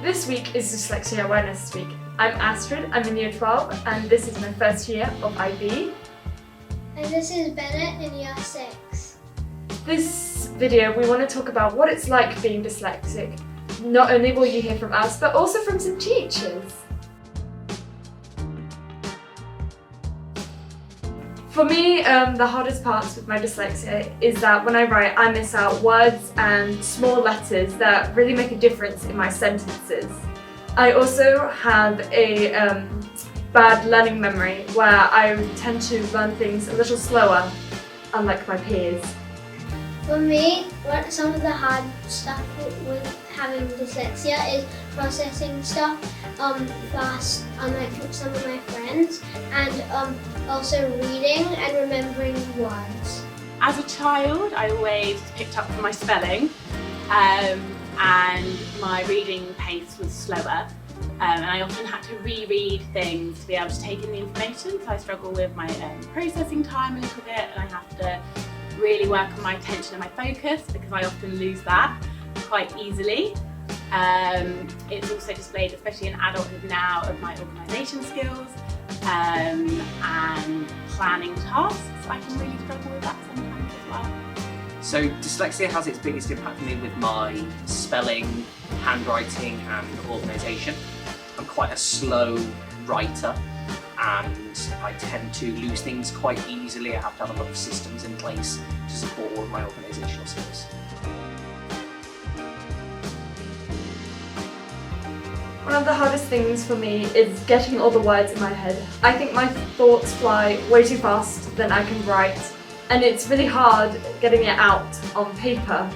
This week is Dyslexia Awareness Week. I'm Astrid, I'm in Year 12 and this is my first year of IB. And this is Bennett in Year 6. This video we want to talk about what it's like being dyslexic. Not only will you hear from us, but also from some teachers. For me, the hardest parts with my dyslexia is that when I write, I miss out words and small letters that really make a difference in my sentences. I also have a bad learning memory where I tend to learn things a little slower, unlike my peers. For me, some of the hard stuff with having dyslexia is processing stuff fast, unlike some of my friends, and also reading and remembering words. As a child, I always picked up for my spelling, and my reading pace was slower, and I often had to reread things to be able to take in the information, so I struggle with my processing time a little bit, and I have to really work on my attention and my focus because I often lose that quite easily. It's also displayed, especially in adulthood now, of my organisation skills and planning tasks. I can really struggle with that sometimes as well. So dyslexia has its biggest impact on me with my spelling, handwriting and organisation. I'm quite a slow writer and I tend to lose things quite easily. I have to have a lot of systems in place to support all of my organisational skills. One of the hardest things for me is getting all the words in my head. I think my thoughts fly way too fast than I can write, and it's really hard getting it out on paper.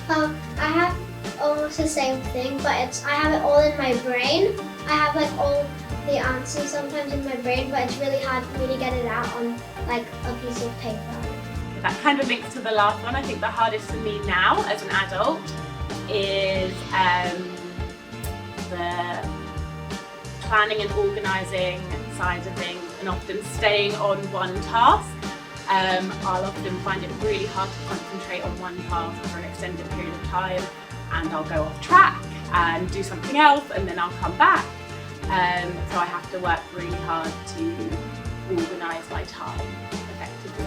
I have almost the same thing, but I have it all in my brain. I have all the answers sometimes in my brain, but it's really hard for me to get it out on a piece of paper. That kind of links to the last one. I think the hardest for me now as an adult is the planning and organising sides of things, and often staying on one task. I'll often find it really hard to concentrate on one task for an extended period of time, and I'll go off track and do something else, and then I'll come back. So I have to work really hard to organise my time effectively.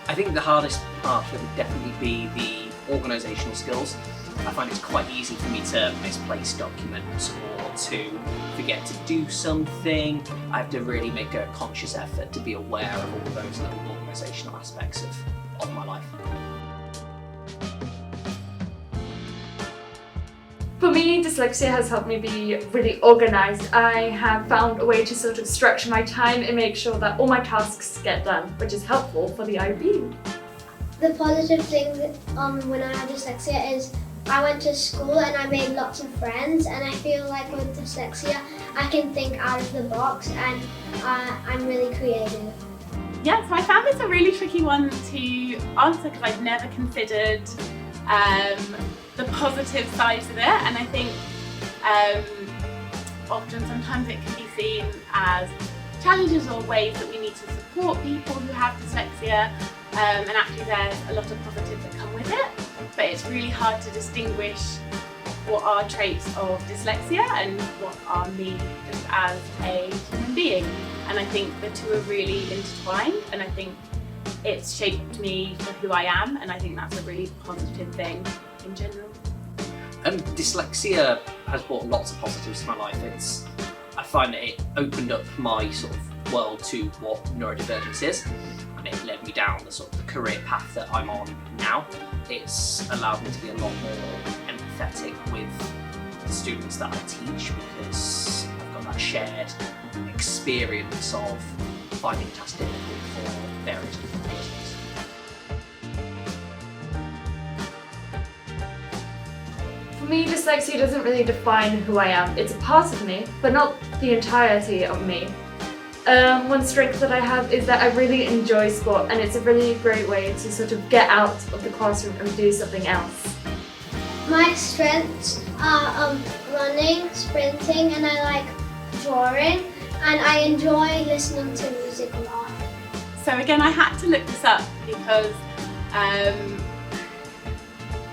I think the hardest part would definitely be the organisational skills. I find it's quite easy for me to misplace documents or to forget to do something. I have to really make a conscious effort to be aware of all those little organisational aspects of my life. For me, dyslexia has helped me be really organised. I have found a way to sort of structure my time and make sure that all my tasks get done, which is helpful for the IB. The positive thing when I have dyslexia is I went to school and I made lots of friends, and I feel like with dyslexia I can think out of the box and I'm really creative. Yeah, so I found this a really tricky one to answer because I've never considered the positive sides of it, and I think often sometimes it can be seen as challenges or ways that we need to support people who have dyslexia, and actually there's a lot of positives that come with it, but it's really hard to distinguish what are traits of dyslexia and what are me just as a human being, and I think the two are really intertwined, and I think it's shaped me for who I am, and I think that's a really positive thing in general. Dyslexia has brought lots of positives to my life. I find that it opened up my sort of world to what neurodivergence is, and it led me down the sort of career path that I'm on now. It's allowed me to be a lot more empathetic with the students that I teach because I've got that shared experience of finding tasks difficult for various different reasons. For me, dyslexia doesn't really define who I am. It's a part of me, but not the entirety of me. One strength that I have is that I really enjoy sport, and it's a really great way to sort of get out of the classroom and do something else. My strengths are running, sprinting, and I like drawing, and I enjoy listening to music a lot. So again, I had to look this up because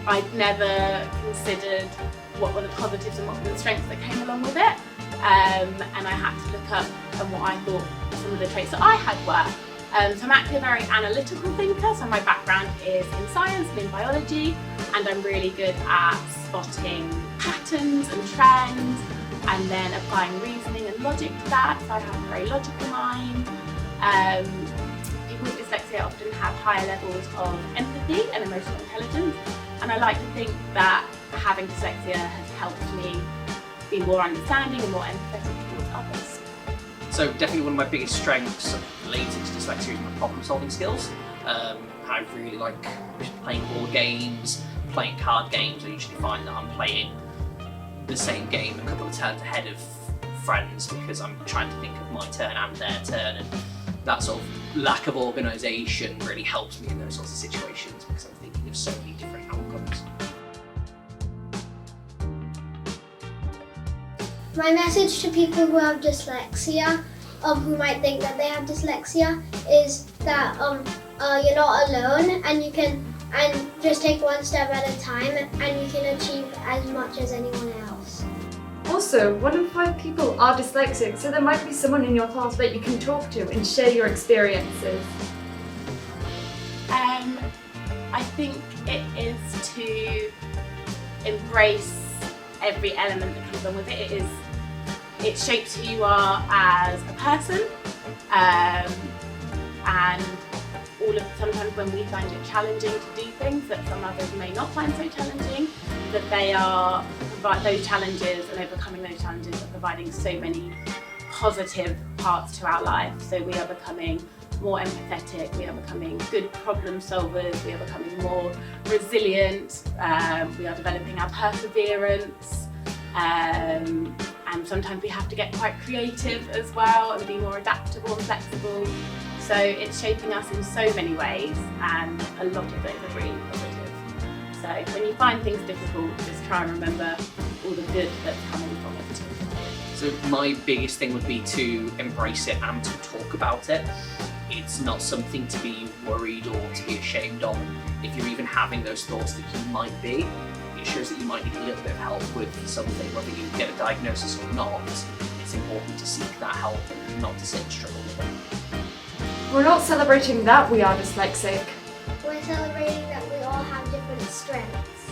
I'd never considered what were the positives and what were the strengths that came along with it. And I had to look up and what I thought some of the traits that I had were. So I'm actually a very analytical thinker, so my background is in science and in biology, and I'm really good at spotting patterns and trends and then applying reasoning and logic to that, so I have a very logical mind. People with dyslexia often have higher levels of empathy and emotional intelligence, and I like to think that having dyslexia has helped me be more understanding and more empathetic towards others. So definitely one of my biggest strengths related to dyslexia is my problem solving skills. I really like playing board games, playing card games. I usually find that I'm playing the same game a couple of turns ahead of friends because I'm trying to think of my turn and their turn, and that sort of lack of organisation really helps me in those sorts of situations because I'm thinking of so many different outcomes. My message to people who have dyslexia, who might think that they have dyslexia, is that you're not alone, and just take one step at a time, and you can achieve as much as anyone else. Also, 1 in 5 people are dyslexic, so there might be someone in your class that you can talk to and share your experiences. I think it is to embrace every element that comes along with it. It shapes who you are as a person, and sometimes when we find it challenging to do things that some others may not find so challenging, that those challenges and overcoming those challenges are providing so many positive parts to our life. So we are becoming more empathetic, we are becoming good problem solvers, we are becoming more resilient, we are developing our perseverance, and sometimes we have to get quite creative as well and be more adaptable and flexible. So it's shaping us in so many ways, and a lot of those are really positive. So when you find things difficult, just try and remember all the good that's coming from it too. So my biggest thing would be to embrace it and to talk about it. It's not something to be worried or to be ashamed of. If you're even having those thoughts that you might be, it shows that you might need a little bit of help with something, whether you get a diagnosis or not. It's important to seek that help and not to sit and struggle with it. We're not celebrating that we are dyslexic. We're celebrating that we all have different strengths.